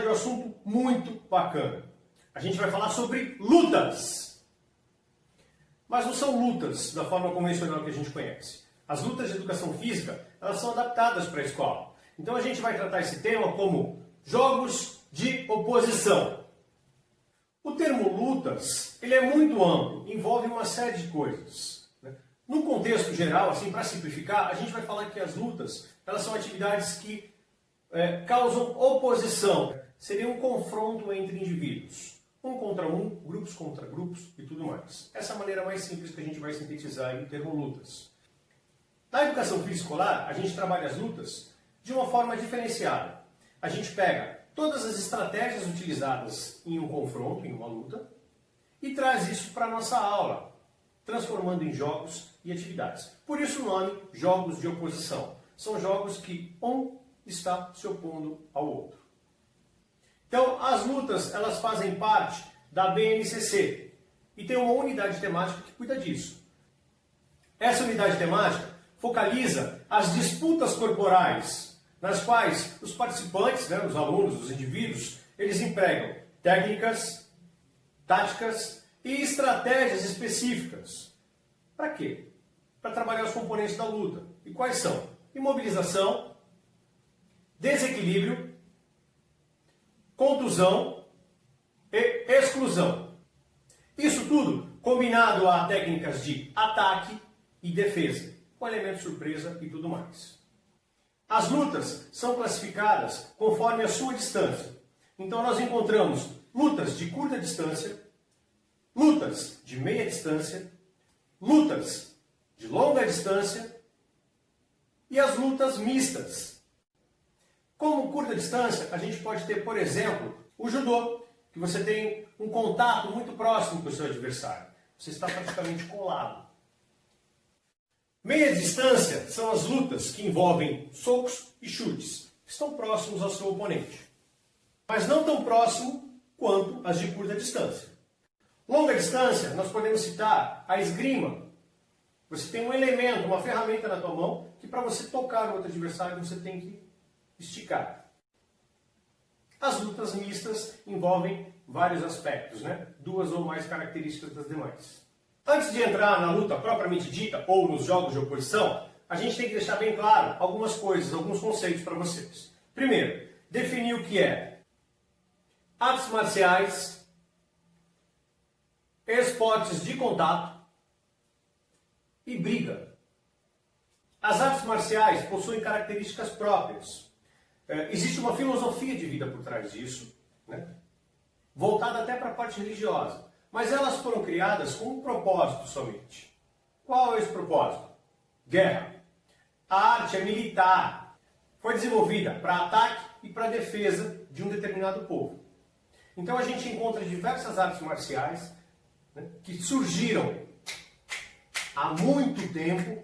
falar de um assunto muito bacana. A gente vai falar sobre lutas. Mas não são lutas da forma convencional que a gente conhece. As lutas de educação física, elas são adaptadas para a escola. Então a gente vai tratar esse tema como jogos de oposição. O termo lutas, ele é muito amplo, envolve uma série de coisas. No contexto geral, assim, para simplificar, a gente vai falar que as lutas, elas são atividades que causam oposição. Seria um confronto entre indivíduos. Um contra um, grupos contra grupos e tudo mais. Essa é a maneira mais simples que a gente vai sintetizar em termo lutas. Na educação física escolar, a gente trabalha as lutas de uma forma diferenciada. A gente pega todas as estratégias utilizadas em um confronto, em uma luta, e traz isso para a nossa aula, transformando em jogos e atividades. Por isso o nome jogos de oposição. São jogos que um está se opondo ao outro. Então, as lutas, elas fazem parte da BNCC e tem uma unidade temática que cuida disso. Essa unidade temática focaliza as disputas corporais, nas quais os participantes, os alunos, os indivíduos, eles empregam técnicas, táticas e estratégias específicas. Para quê? Para trabalhar os componentes da luta. E quais são? Imobilização, desequilíbrio, contusão e exclusão. Isso tudo combinado a técnicas de ataque e defesa, com elemento surpresa e tudo mais. As lutas são classificadas conforme a sua distância. Então nós encontramos lutas de curta distância, lutas de meia distância, lutas de longa distância e as lutas mistas. Como curta distância, a gente pode ter, por exemplo, o judô, que você tem um contato muito próximo com o seu adversário. Você está praticamente colado. Meia distância são as lutas que envolvem socos e chutes, que estão próximos ao seu oponente, mas não tão próximo quanto as de curta distância. Longa distância, nós podemos citar a esgrima. Você tem um elemento, uma ferramenta na tua mão, que para você tocar o outro adversário você tem que esticar. As lutas mistas envolvem vários aspectos, duas ou mais características das demais. Antes de entrar na luta propriamente dita, ou nos jogos de oposição, a gente tem que deixar bem claro algumas coisas, alguns conceitos para vocês. Primeiro, definir o que é artes marciais, esportes de contato e briga. As artes marciais possuem características próprias. Existe uma filosofia de vida por trás disso, voltada até para a parte religiosa. Mas elas foram criadas com um propósito somente. Qual é esse propósito? Guerra. A arte é militar. Foi desenvolvida para ataque e para defesa de um determinado povo. Então a gente encontra diversas artes marciais que surgiram há muito tempo.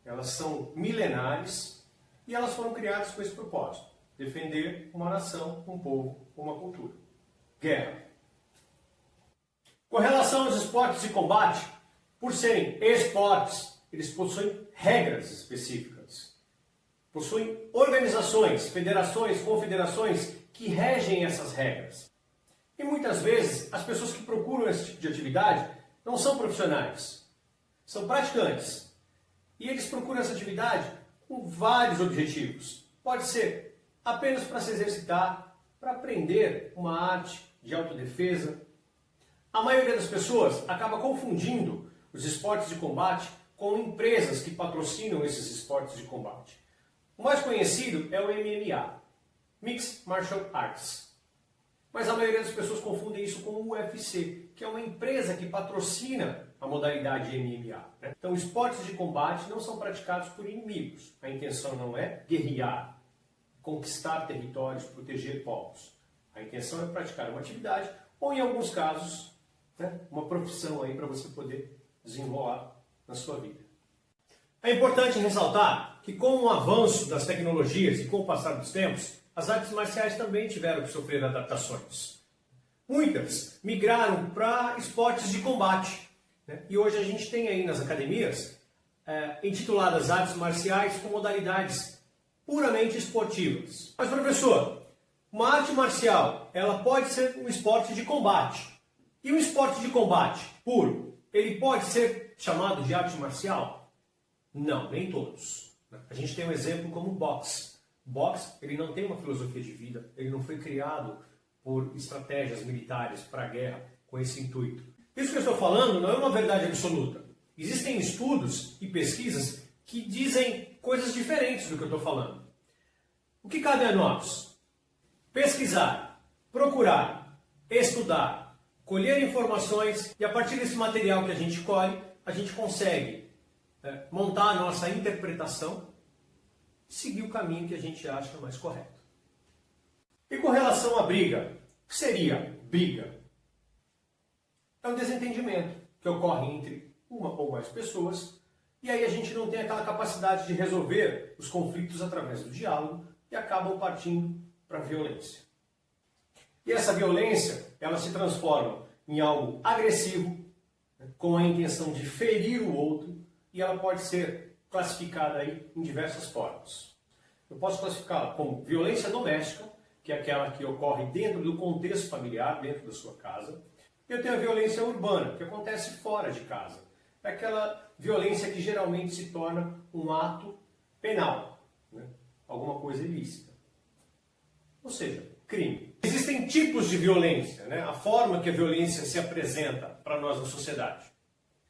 Elas são milenares e elas foram criadas com esse propósito. Defender uma nação, um povo, uma cultura. Guerra. Com relação aos esportes de combate, por serem esportes, eles possuem regras específicas. Possuem organizações, federações, confederações que regem essas regras. E muitas vezes as pessoas que procuram esse tipo de atividade não são profissionais, são praticantes. E eles procuram essa atividade com vários objetivos. Pode ser apenas para se exercitar, para aprender uma arte de autodefesa. A maioria das pessoas acaba confundindo os esportes de combate com empresas que patrocinam esses esportes de combate. O mais conhecido é o MMA, Mixed Martial Arts. Mas a maioria das pessoas confundem isso com o UFC, que é uma empresa que patrocina a modalidade MMA. Então, esportes de combate não são praticados por inimigos. A intenção não é guerrear, conquistar territórios, proteger povos. A intenção é praticar uma atividade ou, em alguns casos, uma profissão aí para você poder desenrolar na sua vida. É importante ressaltar que com o avanço das tecnologias e com o passar dos tempos, as artes marciais também tiveram que sofrer adaptações. Muitas migraram para esportes de combate. E hoje a gente tem aí nas academias intituladas artes marciais com modalidades puramente esportivas. Mas professor, Uma arte marcial, ela pode ser um esporte de combate. E um esporte de combate puro, ele pode ser chamado de arte marcial? Não, nem todos. A gente tem um exemplo como o boxe. O boxe, ele não tem uma filosofia de vida, ele não foi criado por estratégias militares para a guerra com esse intuito. Isso que eu estou falando não é uma verdade absoluta. Existem estudos e pesquisas que dizem coisas diferentes do que eu estou falando. O que cabe a nós? Pesquisar, procurar, estudar, colher informações e a partir desse material que a gente colhe, a gente consegue montar a nossa interpretação e seguir o caminho que a gente acha mais correto. E com relação à briga, o que seria briga? É um desentendimento que ocorre entre uma ou mais pessoas e aí a gente não tem aquela capacidade de resolver os conflitos através do diálogo e acabam partindo para a violência. E essa violência, ela se transforma em algo agressivo, com a intenção de ferir o outro, e ela pode ser classificada aí em diversas formas. Eu posso classificá-la como violência doméstica, que é aquela que ocorre dentro do contexto familiar, dentro da sua casa. E eu tenho a violência urbana, que acontece fora de casa. É aquela violência que geralmente se torna um ato penal, né? Alguma coisa ilícita. Ou seja, crime. Existem tipos de violência, né? A forma que a violência se apresenta para nós na sociedade.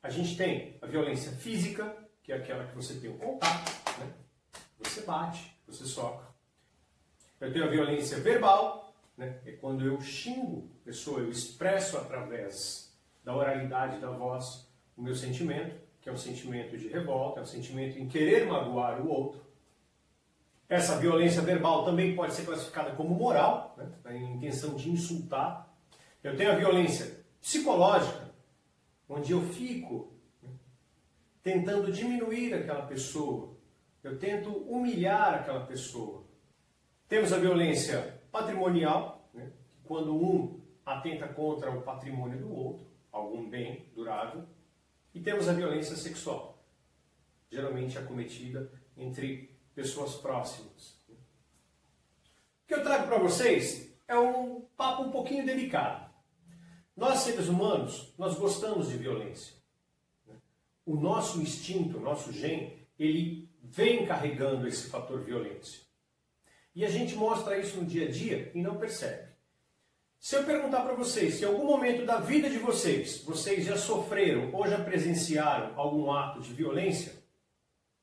A gente tem a violência física, que é aquela que você tem um contato, né? Você bate, você soca. Eu tenho a violência verbal, né? É quando eu xingo a pessoa, eu expresso através da oralidade da voz o meu sentimento, que é um sentimento de revolta, é um sentimento em querer magoar o outro. Essa violência verbal também pode ser classificada como moral, né? A intenção de insultar. Eu tenho a violência psicológica, onde eu fico, né, tentando diminuir aquela pessoa, eu tento humilhar aquela pessoa. Temos a violência patrimonial, né, quando um atenta contra o patrimônio do outro, algum bem durável. E temos a violência sexual, geralmente acometida entre pessoas próximas. O que eu trago para vocês é um papo um pouquinho delicado. Nós, seres humanos, nós gostamos de violência. O nosso instinto, o nosso gene, ele vem carregando esse fator violência. E a gente mostra isso no dia a dia e não percebe. Se eu perguntar para vocês se em algum momento da vida de vocês, vocês já sofreram ou já presenciaram algum ato de violência,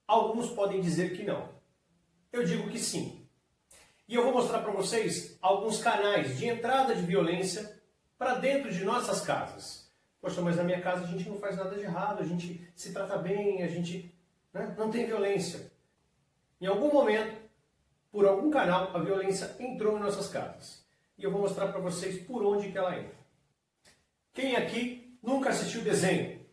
alguns podem dizer que não. Eu digo que sim. E eu vou mostrar para vocês alguns canais de entrada de violência para dentro de nossas casas. Poxa, mas na minha casa a gente não faz nada de errado, a gente se trata bem, a gente, né, não tem violência. Em algum momento, por algum canal, a violência entrou em nossas casas. E eu vou mostrar para vocês por onde que ela entra. Quem aqui nunca assistiu desenho?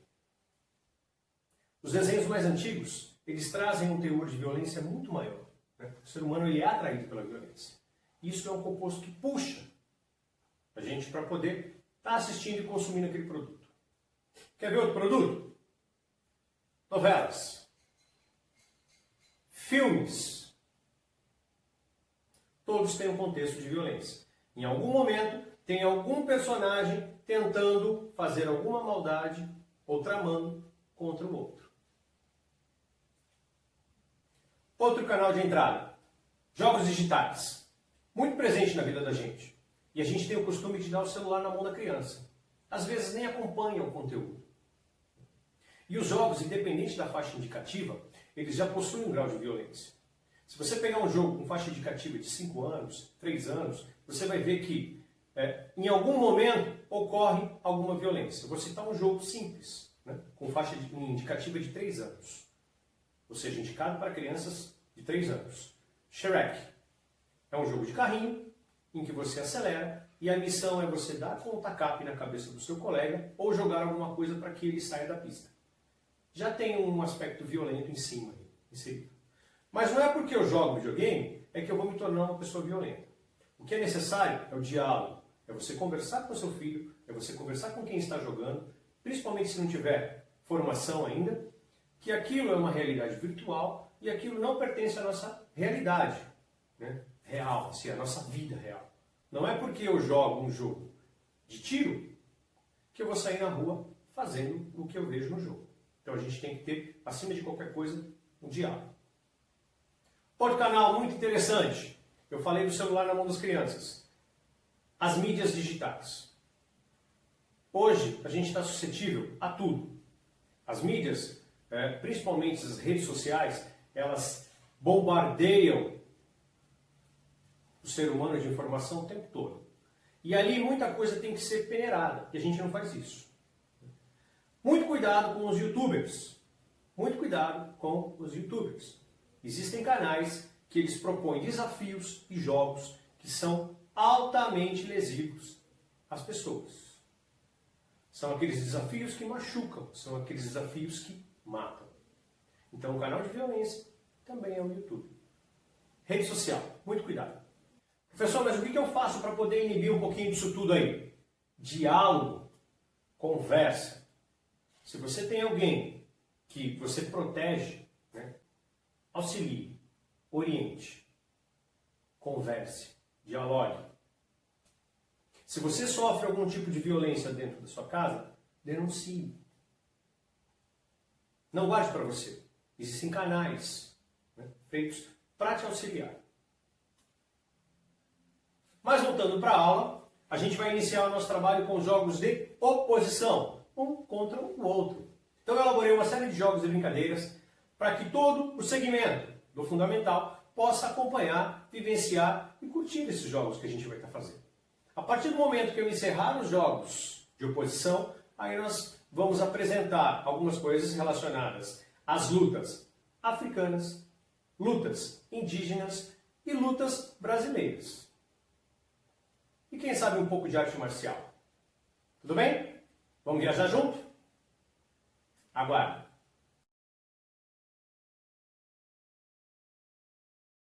Os desenhos mais antigos, eles trazem um teor de violência muito maior. Né? O ser humano ele é atraído pela violência. Isso é um composto que puxa a gente para poder estar assistindo e consumindo aquele produto. Quer ver outro produto? Novelas. Filmes. Todos têm um contexto de violência. Em algum momento, tem algum personagem tentando fazer alguma maldade ou tramando contra o outro. Outro canal de entrada. Jogos digitais. Muito presente na vida da gente. E a gente tem o costume de dar o celular na mão da criança. Às vezes nem acompanha o conteúdo. E os jogos, independente da faixa indicativa, eles já possuem um grau de violência. Se você pegar um jogo com faixa indicativa de 5 anos, 3 anos, você vai ver que em algum momento ocorre alguma violência. Eu vou citar um jogo simples, né, com faixa indicativa de 3 anos. Ou seja, indicado para crianças de 3 anos. Shrek. É um jogo de carrinho, em que você acelera, e a missão é você dar com o tacape na cabeça do seu colega, ou jogar alguma coisa para que ele saia da pista. Já tem um aspecto violento em cima, inserido. Mas não é porque eu jogo videogame, é que eu vou me tornar uma pessoa violenta. O que é necessário é o diálogo, é você conversar com o seu filho, é você conversar com quem está jogando, principalmente se não tiver formação ainda, que aquilo é uma realidade virtual e aquilo não pertence à nossa realidade, né, real, assim, à nossa vida real. Não é porque eu jogo um jogo de tiro que eu vou sair na rua fazendo o que eu vejo no jogo. Então a gente tem que ter, acima de qualquer coisa, um diálogo. Outro canal muito interessante, eu falei do celular na mão das crianças. As mídias digitais. Hoje a gente está suscetível a tudo. As mídias, principalmente as redes sociais, elas bombardeiam o ser humano de informação o tempo todo. E ali muita coisa tem que ser peneirada, e a gente não faz isso. Muito cuidado com os youtubers. Muito cuidado com os youtubers. Existem canais que eles propõem desafios e jogos que são altamente lesivos às pessoas. São aqueles desafios que machucam, são aqueles desafios que matam. Então o canal de violência também é o YouTube. Rede social, muito cuidado. Professor, mas o que eu faço para poder inibir um pouquinho disso tudo aí? Diálogo, conversa. Se você tem alguém que você protege, auxilie, oriente, converse, dialogue. Se você sofre algum tipo de violência dentro da sua casa, denuncie. Não guarde para você. Existem canais feitos para te auxiliar. Mas voltando para a aula, a gente vai iniciar o nosso trabalho com jogos de oposição, um contra o outro. Então eu elaborei uma série de jogos e brincadeiras para que todo o segmento do fundamental possa acompanhar, vivenciar e curtir esses jogos que a gente vai estar fazendo. A partir do momento que eu encerrar os jogos de oposição, aí nós vamos apresentar algumas coisas relacionadas às lutas africanas, lutas indígenas e lutas brasileiras. E quem sabe um pouco de arte marcial. Tudo bem? Vamos viajar junto? Aguarde.